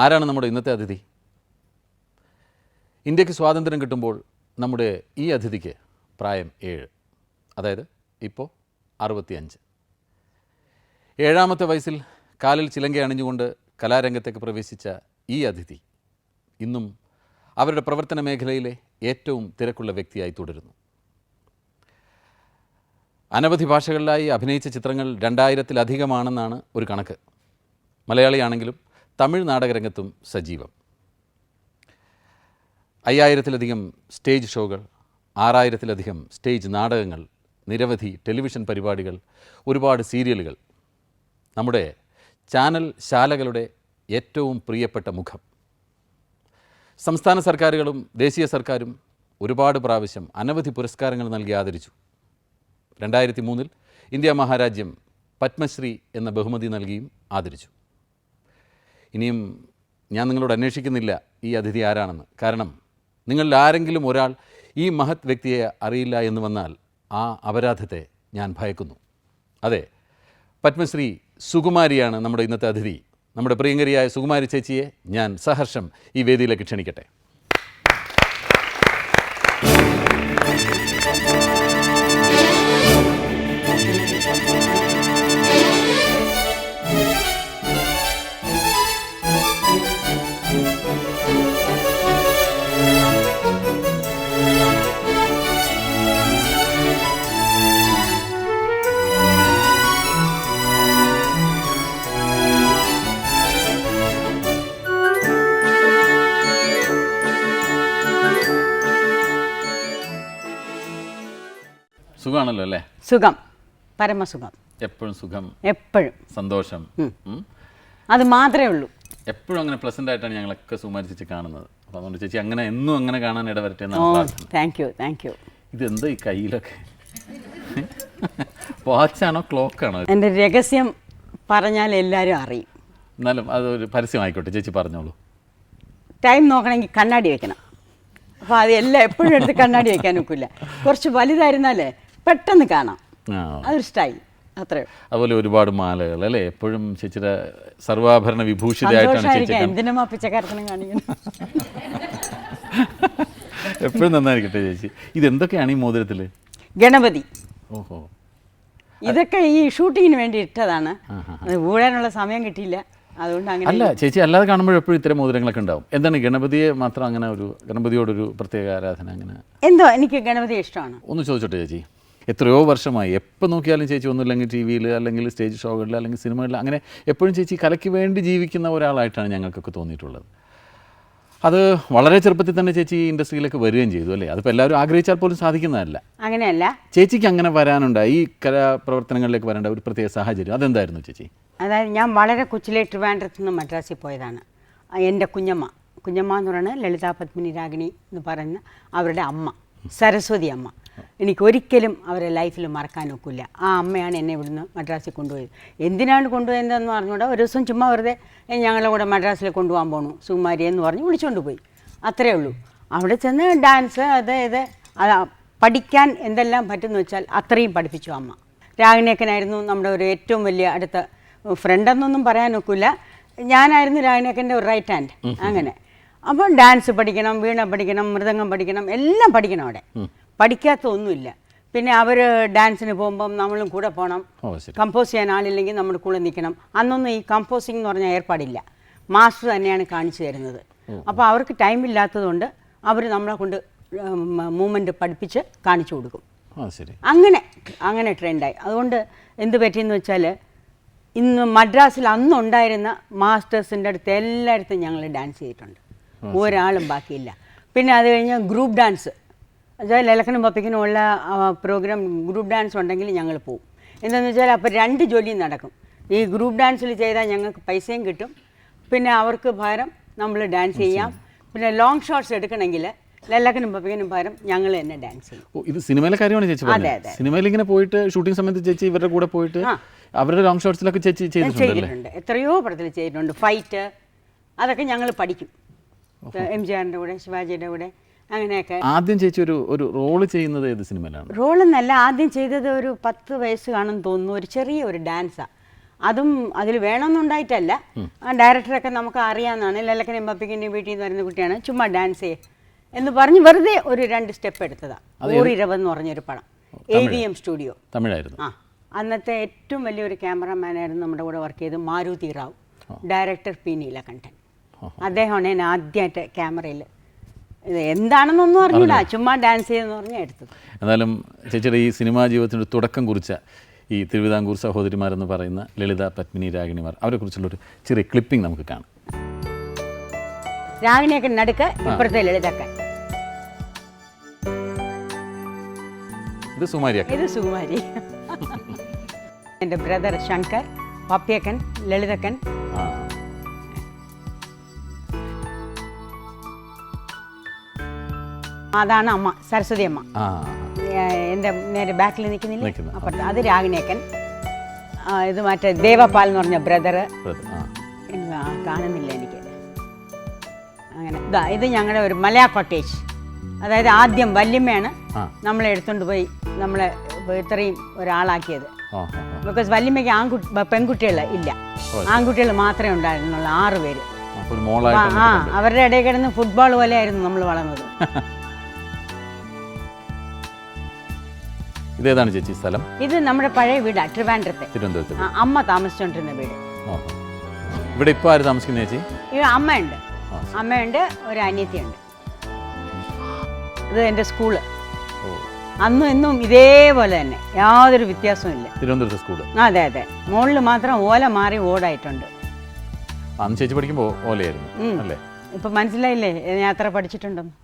ആരാണ് നമ്മുടെ ഇന്നത്തെ അതിഥി? ഇന്ത്യക്ക് സ്വാതന്ത്ര്യം കിട്ടുമ്പോൾ നമ്മുടെ ഈ അതിഥിക്ക് പ്രായം 7, അതായത് ഇപ്പോൾ 65. 7ാമത്തെ വയസ്സിൽ കാലിൽ ചിലങ്ക അണിഞ്ഞുകൊണ്ട് കലാരംഗത്തേക്ക് പ്രവേശിച്ച ഈ അതിഥി ഇന്നും അവരുടെ പ്രവർത്തന മേഖലയിലെ ഏറ്റവും തിരക്കുള്ള വ്യക്തിയായി തുടരുന്നു. അനവധി ഭാഷകളിലായി അഭിനയിച്ച ചിത്രങ്ങൾ 2000-ലധികമാണെന്നാണ് ഒരു കണക്ക്. മലയാളിയാണെങ്കിലും തമിഴ് നാടകരംഗത്തും സജീവം. 5000-ലധികം സ്റ്റേജ് ഷോകൾ, 6000-ലധികം സ്റ്റേജ് നാടകങ്ങൾ, നിരവധി ടെലിവിഷൻ പരിപാടികൾ, ഒരുപാട് സീരിയലുകൾ. നമ്മുടെ ചാനൽ ശാലകളുടെ ഏറ്റവും പ്രിയപ്പെട്ട മുഖം. സംസ്ഥാന സർക്കാരുകളും ദേശീയ സർക്കാരും ഒരുപാട് പ്രാവശ്യം അനവധി പുരസ്കാരങ്ങൾ നൽകി ആദരിച്ചു. 2003 ഇന്ത്യ മഹാരാജ്യം പത്മശ്രീ എന്ന ബഹുമതി നൽകിയും ആദരിച്ചു. ഇനിയും ഞാൻ നിങ്ങളോട് അന്വേഷിക്കുന്നില്ല ഈ അതിഥി ആരാണെന്ന്. കാരണം നിങ്ങളിൽ ആരെങ്കിലും ഒരാൾ ഈ മഹത് വ്യക്തിയെ അറിയില്ല എന്ന് വന്നാൽ ആ അപരാധത്തെ ഞാൻ ഭയക്കുന്നു. അതെ, പത്മശ്രീ സുകുമാരിയാണ് നമ്മുടെ ഇന്നത്തെ അതിഥി. നമ്മുടെ പ്രിയങ്കരിയായ സുകുമാരി ചേച്ചിയെ ഞാൻ സഹർഷം ഈ വേദിയിലേക്ക് ക്ഷണിക്കട്ടെ. സുഖമാണല്ലോ അല്ലേ? സുഖം, പരമസുഖം. എപ്പോഴും സുഖം, എപ്പോഴും സന്തോഷം, അത് മാത്രമേ ഉള്ളൂ. എപ്പോഴും അങ്ങനെ പ്ലസന്റ് ആയിട്ടാണ് ഞങ്ങളൊക്കെ സുകുമാരി ചേച്ചി കാണുന്നത്. അപ്പോൾ അതുകൊണ്ട് ചേച്ചി അങ്ങനെ എന്നും അങ്ങനെ കാണാൻ ഇടവരട്ടെ എന്നാണ്. Thank you. ഇതെന്താ ഈ കയ്യിലൊക്കെ? വാച്ചാണോ ക്ലോക്കാണോ? എൻ്റെ രഹസ്യം പറഞ്ഞാൽ എല്ലാവരും അറിയും. എന്നാലും അതൊരു പരസ്യമായിക്കോട്ടെ, ചേച്ചി പറഞ്ഞോളൂ. ടൈം നോക്കണമെങ്കിൽ കണ്ണാടി വെക്കണം. അപ്പോൾ അത് എല്ലാം എപ്പോഴും എടുത്ത് കണ്ണാടി വെക്കാൻ ഒക്കില്ല. കുറച്ച് വലുതായിരുന്നാലേ പെട്ടെന്ന് കാണാം. അതൊരു സ്റ്റൈൽ, അത്രേ. അതുപോലെ ഒരുപാട് മാലകൾ അല്ലേ? എപ്പോഴും ചേച്ചിയുടെ സർവാഭരണ വിഭൂഷിതയായിട്ടാണ്. എന്തിനും പിച്ചക്കാരത്തിനും കാണിക്കുന്നു. എപ്പോഴും നന്നായിരിക്കട്ടെ ചേച്ചി. ഇതെന്തൊക്കെയാണ് ഈ മോതിരത്തിൽ? ഗണപതി. ഓഹോ. ഇതൊക്കെ ഈ ഷൂട്ടിങ്ങിന് വേണ്ടി ഇട്ടതാണ്. ഊഴാനുള്ള സമയം കിട്ടിയില്ല, അതുകൊണ്ട് അങ്ങനെ. അല്ല ചേച്ചി, അല്ലാതെ കാണുമ്പോൾ എപ്പോഴും ഇത്തരം മോതിരങ്ങളൊക്കെ ഉണ്ടാവും. എന്താണ് ഗണപതിയെ മാത്രം അങ്ങനെ ഒരു ഗണപതിയോടൊരു പ്രത്യേക ആരാധന? അങ്ങനെ എന്തോ എനിക്ക് ഗണപതിയെ ഇഷ്ടമാണ്. ഒന്ന് ചോദിച്ചോട്ടെ ചേച്ചി, എത്രയോ വർഷമായി എപ്പോൾ നോക്കിയാലും ചേച്ചി ഒന്നുമില്ലെങ്കിൽ ടി വിയിൽ അല്ലെങ്കിൽ സ്റ്റേജ് ഷോകളിൽ അല്ലെങ്കിൽ സിനിമകളിൽ അങ്ങനെ എപ്പോഴും ചേച്ചി കലയ്ക്ക് വേണ്ടി ജീവിക്കുന്ന ഒരാളായിട്ടാണ് ഞങ്ങൾക്കൊക്കെ തോന്നിയിട്ടുള്ളത്. അത് വളരെ ചെറുപ്പത്തിൽ തന്നെ ചേച്ചി ഇൻഡസ്ട്രിയിലേക്ക് വരികയും ചെയ്തു അല്ലേ? അതിപ്പോൾ എല്ലാവരും ആഗ്രഹിച്ചാൽ പോലും സാധിക്കുന്നതല്ല. അങ്ങനെയല്ല, ചേച്ചിക്ക് അങ്ങനെ വരാനുണ്ടായി, ഈ കലാപ്രവർത്തനങ്ങളിലേക്ക് വരേണ്ട ഒരു പ്രത്യേക സാഹചര്യം അതെന്തായിരുന്നു ചേച്ചി? അതായത് ഞാൻ വളരെ കൊച്ചിലെ ട്രിവാൻഡ്രത്ത് നിന്ന് മദ്രാസിൽ പോയതാണ്. എൻ്റെ കുഞ്ഞമ്മ എന്ന് പറയുന്നത് ലളിതാ പത്മിനി രാഗിണി എന്ന് പറയുന്ന അവരുടെ അമ്മ, സരസ്വതി അമ്മ. എനിക്കൊരിക്കലും അവരെ ലൈഫിൽ മറക്കാൻ ഒക്കില്ല. ആ അമ്മയാണ് എന്നെ ഇവിടുന്ന് മദ്രാസിൽ കൊണ്ടുപോയത്. എന്തിനാണ് കൊണ്ടുപോയതെന്ന് പറഞ്ഞുകൂടെ, ഒരു ദിവസം ചുമ്മാ വെറുതെ ഞങ്ങളെ കൂടെ മദ്രാസിൽ കൊണ്ടുപോകാൻ പോകണു സുകുമാരി എന്ന് പറഞ്ഞ് വിളിച്ചുകൊണ്ട് പോയി. അത്രേ ഉള്ളൂ. അവിടെ ചെന്ന് ഡാൻസ് അത് പഠിക്കാൻ എന്തെല്ലാം പറ്റുമെന്ന് വെച്ചാൽ അത്രയും പഠിപ്പിച്ചു അമ്മ. രാഗിണിയക്കനായിരുന്നു നമ്മുടെ ഒരു ഏറ്റവും വലിയ അടുത്ത ഫ്രണ്ടെന്നൊന്നും പറയാനൊക്കില്ല. ഞാനായിരുന്നു രാഗിണിയക്കൻ്റെ ഒരു റൈറ്റ് ഹാൻഡ്. അങ്ങനെ അപ്പം ഡാൻസ് പഠിക്കണം, വീണ പഠിക്കണം, മൃദംഗം പഠിക്കണം, എല്ലാം പഠിക്കണം. അവിടെ പഠിക്കാത്ത ഒന്നുമില്ല. പിന്നെ അവർ ഡാൻസിന് പോകുമ്പം നമ്മളും കൂടെ പോകണം. കമ്പോസ് ചെയ്യാൻ ആളില്ലെങ്കിൽ നമ്മുടെ കൂടെ നിൽക്കണം. അന്നൊന്നും ഈ കമ്പോസിങ് എന്ന് പറഞ്ഞാൽ ഏർപ്പാടില്ല. മാസ്റ്റർ തന്നെയാണ് കാണിച്ചു തരുന്നത്. അപ്പോൾ അവർക്ക് ടൈമില്ലാത്തതുകൊണ്ട് അവർ നമ്മളെ കൊണ്ട് മൂവ്മെൻറ്റ് പഠിപ്പിച്ച് കാണിച്ചു കൊടുക്കും. അങ്ങനെ ട്രെൻഡായി. അതുകൊണ്ട് എന്ത് പറ്റിയെന്ന് വെച്ചാൽ, ഇന്ന് മദ്രാസിൽ അന്നുണ്ടായിരുന്ന മാസ്റ്റേഴ്സിൻ്റെ അടുത്ത് എല്ലായിടത്തും ഞങ്ങൾ ഡാൻസ് ചെയ്തിട്ടുണ്ട്. ഒരാളും ബാക്കിയില്ല. പിന്നെ അത് കഴിഞ്ഞ് ഗ്രൂപ്പ് ഡാൻസ്, അതായത് ലലക്കനും പപ്പിക്കനും ഉള്ള പ്രോഗ്രാം ഗ്രൂപ്പ് ഡാൻസ് ഉണ്ടെങ്കിൽ ഞങ്ങൾ പോവും. എന്താണെന്ന് വെച്ചാൽ അപ്പോൾ 2 ജോലിയും നടക്കും. ഈ ഗ്രൂപ്പ് ഡാൻസിൽ ചെയ്താൽ ഞങ്ങൾക്ക് പൈസയും കിട്ടും, പിന്നെ അവർക്ക് പകരം നമ്മൾ ഡാൻസ് ചെയ്യാം. പിന്നെ ലോങ് ഷോട്ട്സ് എടുക്കണമെങ്കിൽ ലലക്കനും പപ്പിക്കനും പകരം ഞങ്ങൾ തന്നെ ഡാൻസ് ചെയ്യും. ഇത് സിനിമയിലെ കാര്യമാണ് ചേച്ചി പറഞ്ഞത്. സിനിമയിൽ ഇങ്ങനെ പോയിട്ട് ഷൂട്ടിംഗ് സമയത്ത് ചേച്ചി ഇവരുടെ കൂടെ പോയിട്ട് അവരുടെ ലോങ് ഷോട്ട്സിലൊക്കെ ചേച്ചി ചെയ്തിട്ടുണ്ട്. എത്രയോ പടത്തിൽ ചെയ്തിട്ടുണ്ട്. ഫൈറ്റ് അതൊക്കെ ഞങ്ങൾ പഠിക്കും. എംജിആറിൻ്റെ കൂടെ, ശിവാജിയുടെ കൂടെ, അങ്ങനെയൊക്കെ. ആദ്യം ചേച്ചി ഒരു റോള് ചെയ്യുന്നത് ഏത് സിനിമയിലാണ്? റോളെന്നല്ല, ആദ്യം ചെയ്തത് ഒരു 10 വയസ്സ് കാണുമെന്ന് തോന്നുന്നു. ഒരു ചെറിയ ഒരു ഡാൻസാണ്. അതും അതിൽ വേണമെന്നുണ്ടായിട്ടല്ല, ഡയറക്ടറൊക്കെ നമുക്ക് അറിയാവുന്നതാണ്. ലല്ലക്കൻ എംബാപ്പിക്കിൻ്റെ വീട്ടിൽ നിന്ന് വരുന്ന കുട്ടിയാണ്, ചുമ്മാ ഡാൻസ് എന്ന് പറഞ്ഞ് വെറുതെ ഒരു 2 സ്റ്റെപ്പ് എടുത്തതാണ്. ഊറിരവെന്ന് പറഞ്ഞൊരു പടം, AVM സ്റ്റുഡിയോ, തമിഴായിരുന്നു. ആ അന്നത്തെ ഏറ്റവും വലിയൊരു ക്യാമറമാനായിരുന്നു നമ്മുടെ കൂടെ വർക്ക് ചെയ്ത് മാരുതി റാവു, ഡയറക്ടർ P. നീലകണ്ഠൻ. അദ്ദേഹമാണ് എന്നെ ആദ്യമായിട്ട് ക്യാമറയിൽ ഇത് എന്താണെന്നൊന്നും അറിഞ്ഞില്ല, ചുമ്മാ ഡാൻസ് ചെയ്തെന്ന് പറഞ്ഞാൽ എടുത്തത്. എന്നാലും ചേച്ചിയുടെ ഈ സിനിമാ ജീവിതത്തിൻ്റെ തുടക്കം കുറിച്ച ഈ തിരുവിതാംകൂർ സഹോദരിമാരെന്ന് പറയുന്ന ലളിത, പത്മിനി, രാഗിണിമാർ, അവരെക്കുറിച്ചുള്ളൊരു ചെറിയ ക്ലിപ്പിംഗ് നമുക്ക് കാണാം. രാഗിണിയൊക്കെ നടുക്ക്, ഇപ്പുറത്തെ ലളിതക്കൻ. ഇത് സുമാരിയാക്ക. ഇത് സുകുമാരി. എൻ്റെ ബ്രദർ ശങ്കർ, പപ്യക്കൻ, ലളിതക്കൻ. അതാണ് അമ്മ, സരസ്വതി അമ്മ. എൻ്റെ നേരെ ബാക്കിൽ നിൽക്കുന്നില്ല, അപ്പുറത്ത് അത് രാഗിണിയക്കൻ. ഇത് മറ്റേ ദേവപാൽ എന്ന് പറഞ്ഞ ബ്രദർ, കാണുന്നില്ല എനിക്ക്. അങ്ങനെ ഇത് ഞങ്ങളുടെ ഒരു മലയാ കോട്ടേജ്. അതായത് ആദ്യം വല്യമ്മയാണ് നമ്മളെ എടുത്തുകൊണ്ട് പോയി നമ്മളെ ഇത്രയും ഒരാളാക്കിയത്. ബിക്കോസ് വല്യമ്മയ്ക്ക് പെൺകുട്ടികൾ ഇല്ല, ആൺകുട്ടികൾ മാത്രമേ ഉണ്ടായിരുന്നുള്ളൂ, 6 പേര്. അവരുടെ ഇടയിൽ കിടന്ന് ഫുട്ബോൾ പോലെയായിരുന്നു നമ്മൾ വളർന്നത്. ഇതേതാണ് ചേച്ചി സ്ഥലം? ഇത് നമ്മുടെ പഴയ വീടാ, ട്രിവാൻഡ്രത്തെ, തിരുവനന്തപുരത്ത്. അമ്മ താമസിച്ചോണ്ടിരുന്ന വീട്. ഇവിടെ ഇപ്പോൾ ആര് താമസിക്കുന്ന ചേച്ചി? അമ്മയുണ്ട്, അമ്മയുണ്ട്, ഒരു അനിയത്തിയുണ്ട്. ഇത് എൻ്റെ സ്കൂള്, അന്നും ഇന്നും ഇതേപോലെ തന്നെ, യാതൊരു വ്യത്യാസവും ഇല്ല. തിരുവനന്തപുരത്തെ സ്കൂള്? അതെ അതെ, മുകളിൽ മാത്രം ഓല മാറി ഓടായിട്ടുണ്ട്. അന്ന് ചേച്ചി പഠിക്കുമ്പോൾ ഓലയായിരുന്നു അല്ലേ? ഇപ്പം മനസ്സിലായില്ലേ ഞാൻ എത്ര പഠിച്ചിട്ടുണ്ടെന്ന്.